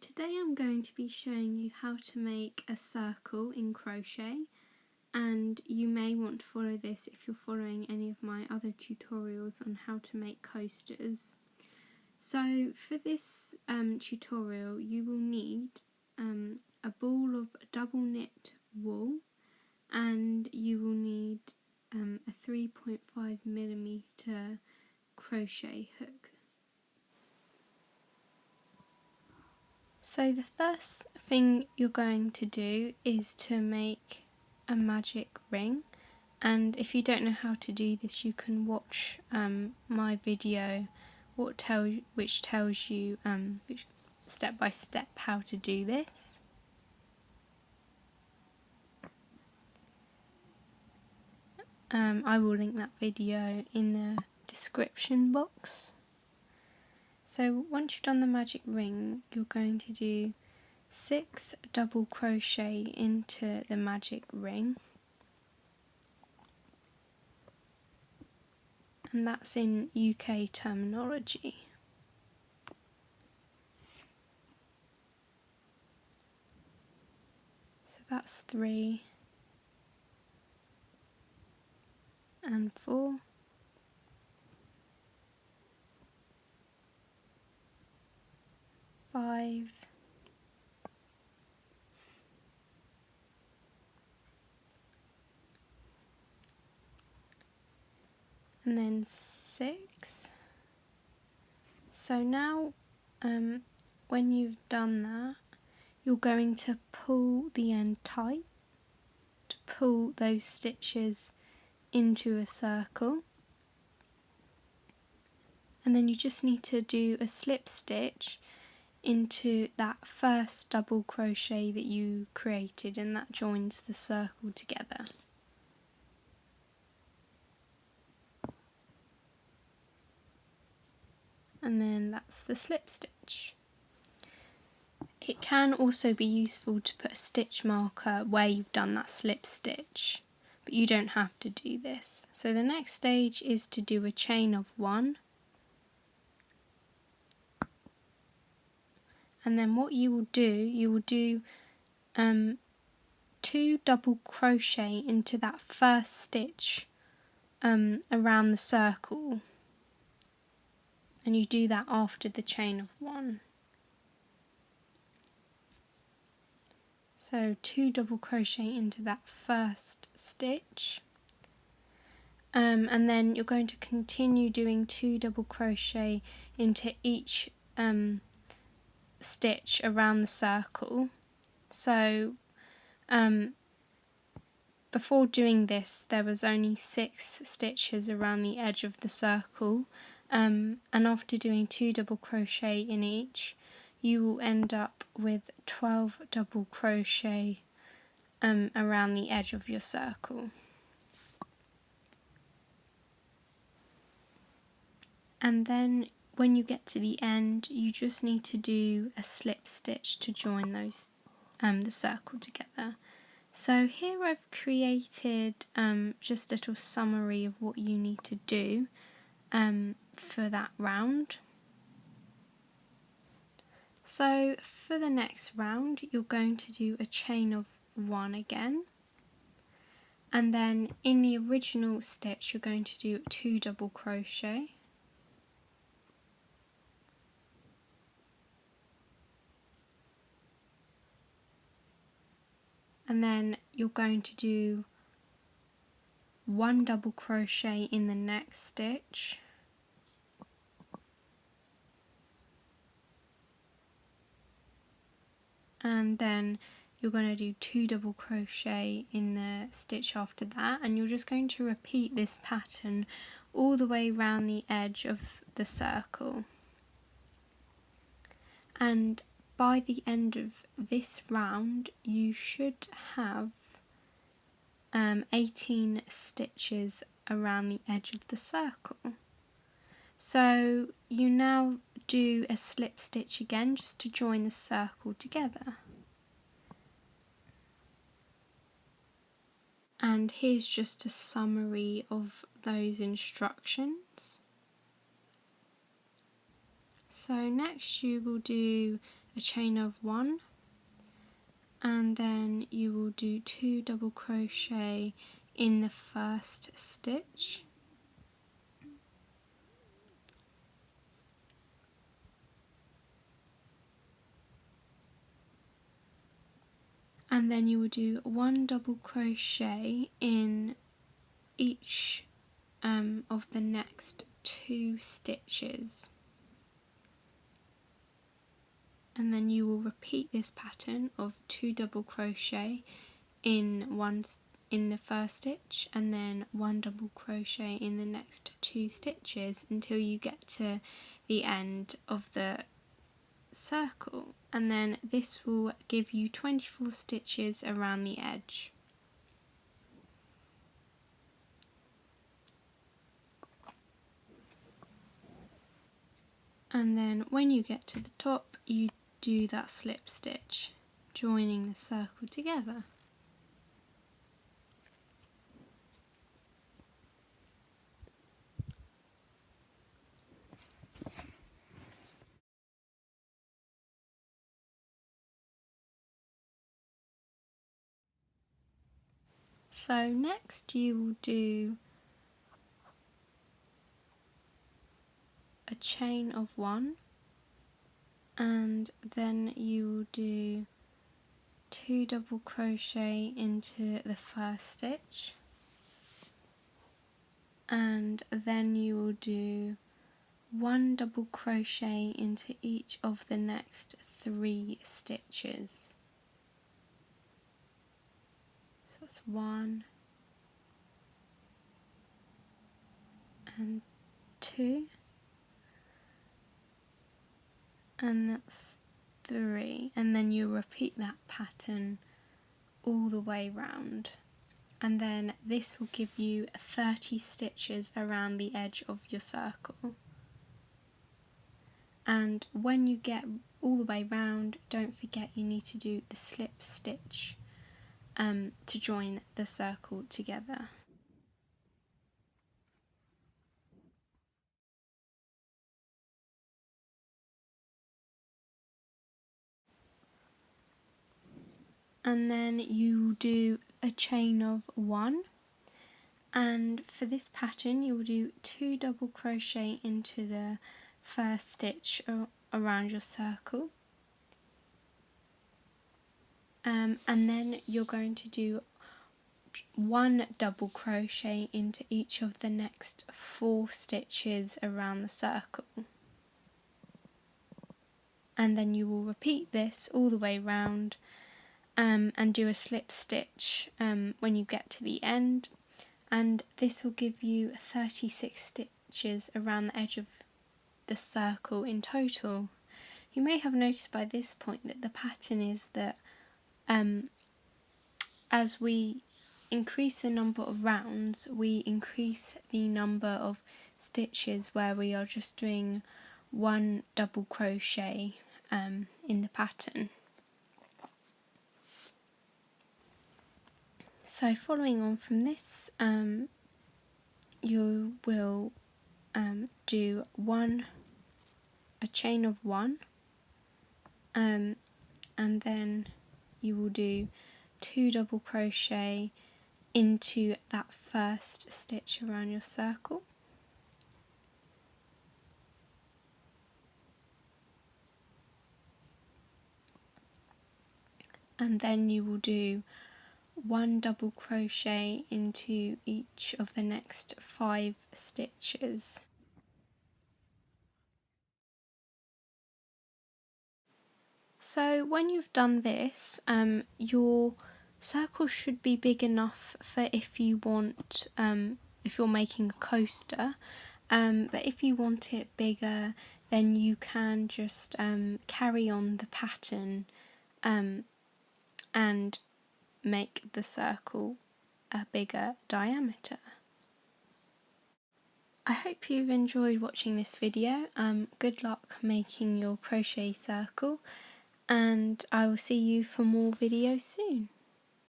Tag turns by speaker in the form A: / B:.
A: today I'm going to be showing you how to make a circle in crochet, and you may want to follow this if you're following any of my other tutorials on how to make coasters. So for this tutorial you will need a ball of double knit wool, and you will need a 3.5mm crochet hook. So the first thing you're going to do is to make a magic ring, and if you don't know how to do this you can watch my video which tells you step by step how to do this. I will link that video in the description box. So once you've done the magic ring, you're going to do 6 double crochet into the magic ring, and that's in UK terminology. So that's 3 and 4, 5, and then 6. So now when you've done that, you're going to pull the end tight to pull those stitches into a circle, and then you just need to do a slip stitch into that first double crochet that you created, and that joins the circle together. And then that's the slip stitch. It can also be useful to put a stitch marker where you've done that slip stitch, but you don't have to do this. So the next stage is to do a chain of 1, and then what you will do 2 double crochet into that first stitch around the circle, and you do that after the chain of 1. So 2 double crochet into that first stitch, and then you're going to continue doing 2 double crochet into each stitch around the circle. So before doing this there was only 6 stitches around the edge of the circle, and after doing 2 double crochet in each you will end up with 12 double crochet around the edge of your circle. And then when you get to the end you just need to do a slip stitch to join those the circle together. So here I've created just a little summary of what you need to do for that round. So for the next round you're going to do a chain of 1 again, and then in the original stitch you're going to do 2 double crochet, and then you're going to do 1 double crochet in the next stitch, and then you're going to do 2 double crochet in the stitch after that, and you're just going to repeat this pattern all the way around the edge of the circle. And by the end of this round you should have 18 stitches around the edge of the circle. So you now do a slip stitch again just to join the circle together. And here's just a summary of those instructions. So next you will do a chain of 1, and then you will do 2 double crochet in the first stitch, and then you will do 1 double crochet in each of the next 2 stitches, and then you will repeat this pattern of 2 double crochet in the first stitch, and then 1 double crochet in the next 2 stitches until you get to the end of the circle, and then this will give you 24 stitches around the edge. And then when you get to the top, you do that slip stitch, joining the circle together. So next you will do a chain of 1, and then you will do 2 double crochet into the first stitch, and then you will do 1 double crochet into each of the next 3 stitches. So that's 1 and 2, and that's 3, and then you repeat that pattern all the way round, and then this will give you 30 stitches around the edge of your circle. And when you get all the way round, don't forget you need to do the slip stitch to join the circle together. And then you do a chain of 1, and for this pattern you will do 2 double crochet into the first stitch around your circle, and then you're going to do 1 double crochet into each of the next 4 stitches around the circle, and then you will repeat this all the way round and do a slip stitch when you get to the end, and this will give you 36 stitches around the edge of the circle in total. You may have noticed by this point that the pattern is that as we increase the number of rounds, we increase the number of stitches where we are just doing 1 double crochet in the pattern. So following on from this, you will do a chain of 1, and then you will do 2 double crochet into that first stitch around your circle, and then you will do 1 double crochet into each of the next 5 stitches. So when you've done this, your circle should be big enough for if you want, if you're making a coaster, but if you want it bigger, then you can just carry on the pattern and make the circle a bigger diameter. I hope you've enjoyed watching this video. Good luck making your crochet circle, and I will see you for more videos soon.